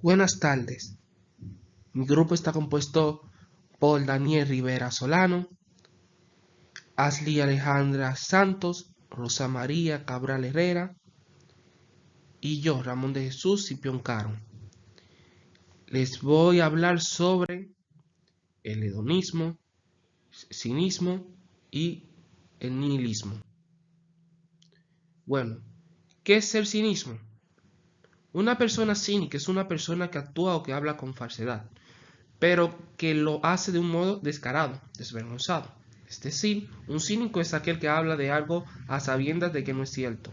Buenas tardes. Mi grupo está compuesto por Daniel Rivera Solano, Ashley Alejandra Santos, Rosa María Cabral Herrera y yo, Ramón de Jesús Cipión Caro. Les voy a hablar sobre el hedonismo, cinismo y el nihilismo. Bueno, ¿qué es el cinismo? Una persona cínica es una persona que actúa o que habla con falsedad, pero que lo hace de un modo descarado, desvergonzado. Es decir, un cínico es aquel que habla de algo a sabiendas de que no es cierto,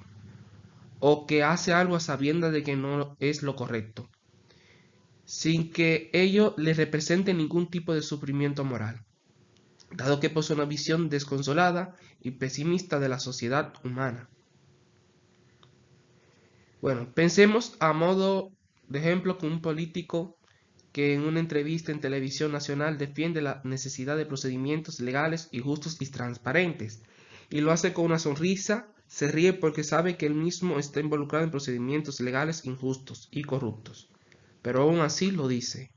o que hace algo a sabiendas de que no es lo correcto, sin que ello le represente ningún tipo de sufrimiento moral, dado que posee una visión desconsolada y pesimista de la sociedad humana. Bueno, pensemos a modo de ejemplo con un político que en una entrevista en televisión nacional defiende la necesidad de procedimientos legales y justos y transparentes, y lo hace con una sonrisa, se ríe porque sabe que él mismo está involucrado en procedimientos legales injustos y corruptos, pero aún así lo dice.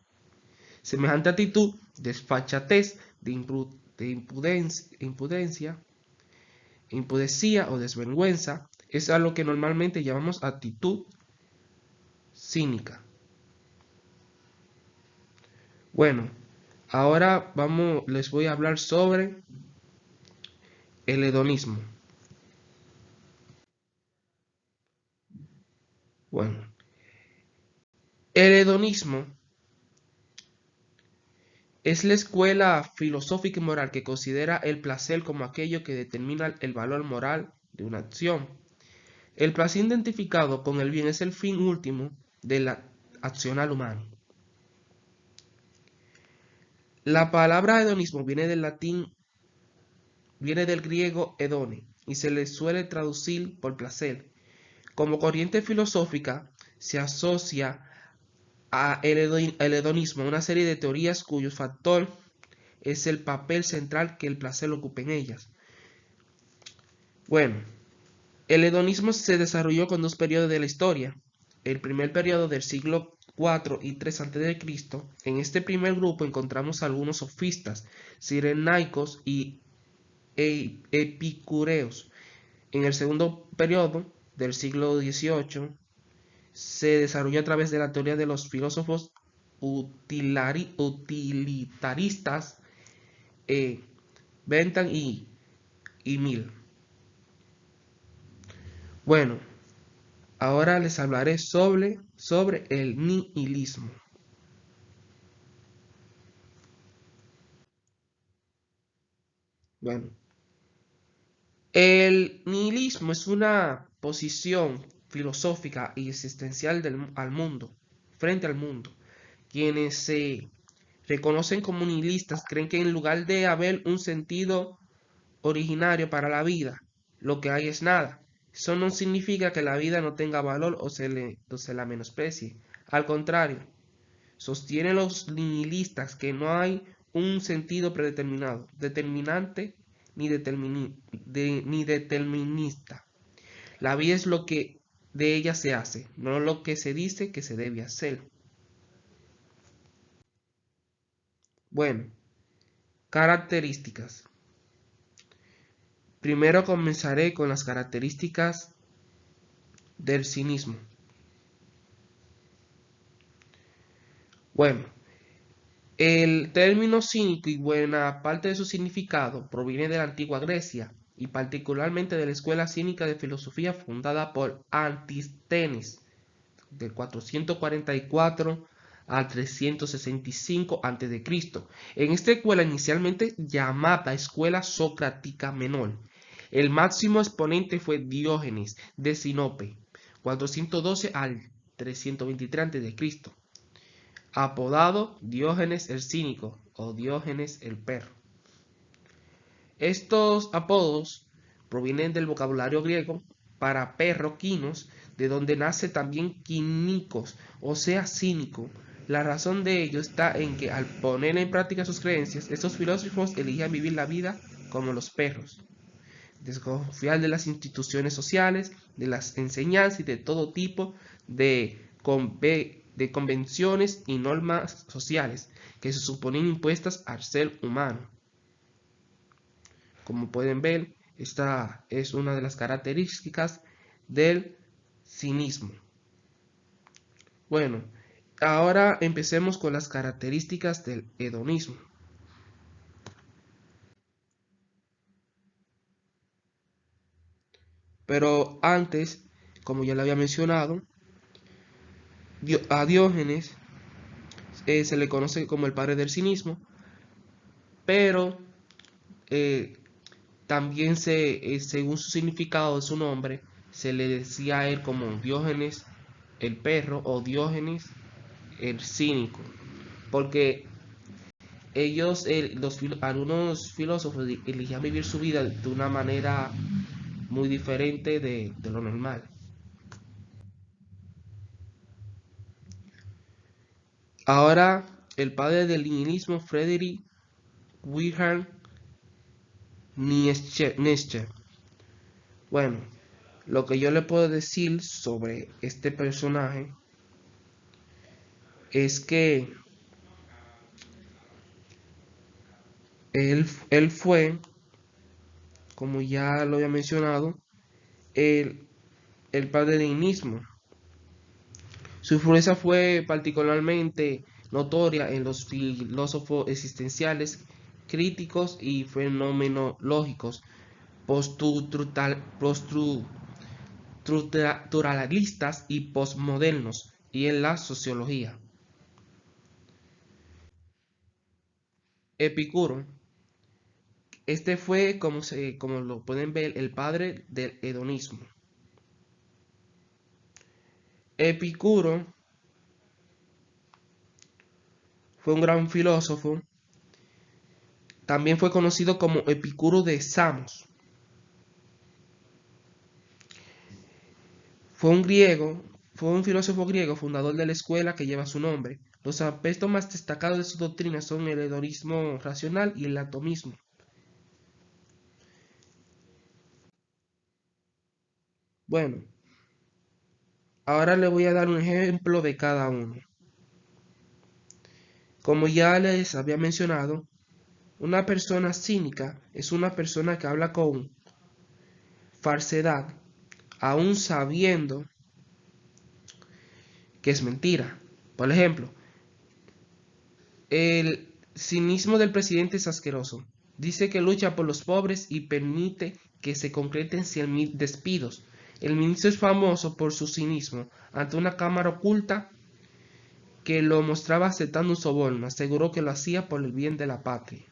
Semejante actitud, desfachatez, de impudencia o desvergüenza, es a lo que normalmente llamamos actitud cínica. Bueno, ahora les voy a hablar sobre el hedonismo. Bueno, el hedonismo es la escuela filosófica y moral que considera el placer como aquello que determina el valor moral de una acción. El placer identificado con el bien es el fin último del accionar humano. La palabra hedonismo viene del latín, viene del griego hedone y se le suele traducir por placer. Como corriente filosófica se asocia el hedonismo una serie de teorías cuyo factor es el papel central que el placer ocupa en ellas. Bueno, el hedonismo se desarrolló con dos periodos de la historia. El primer periodo del siglo IV y III a.C. En este primer grupo encontramos algunos sofistas, cirenaicos y epicureos. En el segundo periodo del siglo XVIII se desarrolló a través de la teoría de los filósofos utilitaristas Bentham y Mill. Bueno, ahora les hablaré sobre el nihilismo. Bueno, el nihilismo es una posición filosófica y existencial frente al mundo. Quienes se reconocen como nihilistas creen que en lugar de haber un sentido originario para la vida, lo que hay es nada. Eso no significa que la vida no tenga valor o se la menosprecie. Al contrario, sostienen los nihilistas que no hay un sentido predeterminado, determinante ni determinista. La vida es lo que de ella se hace, no lo que se dice que se debe hacer. Bueno, características. Primero comenzaré con las características del cinismo. Bueno, el término cínico y buena parte de su significado proviene de la antigua Grecia y particularmente de la escuela cínica de filosofía fundada por Antístenes del 444 al 365 a.C. En esta escuela inicialmente llamada Escuela Socrática Menor, el máximo exponente fue Diógenes de Sinope, 412 al 323 a.C., apodado Diógenes el Cínico o Diógenes el Perro. Estos apodos provienen del vocabulario griego para perro, quinos, de donde nace también quínicos, o sea, cínico. La razón de ello está en que al poner en práctica sus creencias, estos filósofos eligían vivir la vida como los perros, desconfiar de las instituciones sociales, de las enseñanzas y de todo tipo de de convenciones y normas sociales que se suponen impuestas al ser humano. Como pueden ver, esta es una de las características del cinismo. Bueno, ahora empecemos con las características del hedonismo. Pero antes, como ya le había mencionado, a Diógenes se le conoce como el padre del cinismo, pero eh, también según su significado de su nombre, se le decía a él como Diógenes el perro o Diógenes el cínico, porque algunos filósofos eligían vivir su vida de una manera muy diferente de lo normal. Ahora, el padre del nihilismo, Friedrich Wilhelm Nietzsche. Bueno, lo que yo le puedo decir sobre este personaje es que él fue, como ya lo había mencionado, el, el padre del nihilismo. Su influencia fue particularmente notoria en los filósofos existenciales, críticos y fenomenológicos, postructuralistas y postmodernos, y en la sociología. Epicuro. Este fue, como lo pueden ver, el padre del hedonismo. Epicuro fue un gran filósofo. También fue conocido como Epicuro de Samos. Fue un griego, fue un filósofo griego fundador de la escuela que lleva su nombre. Los aspectos más destacados de su doctrina son el hedonismo racional y el atomismo. Bueno, ahora le voy a dar un ejemplo de cada uno. Como ya les había mencionado, una persona cínica es una persona que habla con falsedad, aún sabiendo que es mentira. Por ejemplo, el cinismo del presidente es asqueroso. Dice que lucha por los pobres y permite que se concreten 100.000 despidos. El ministro es famoso por su cinismo ante una cámara oculta que lo mostraba aceptando un soborno. Aseguró que lo hacía por el bien de la patria.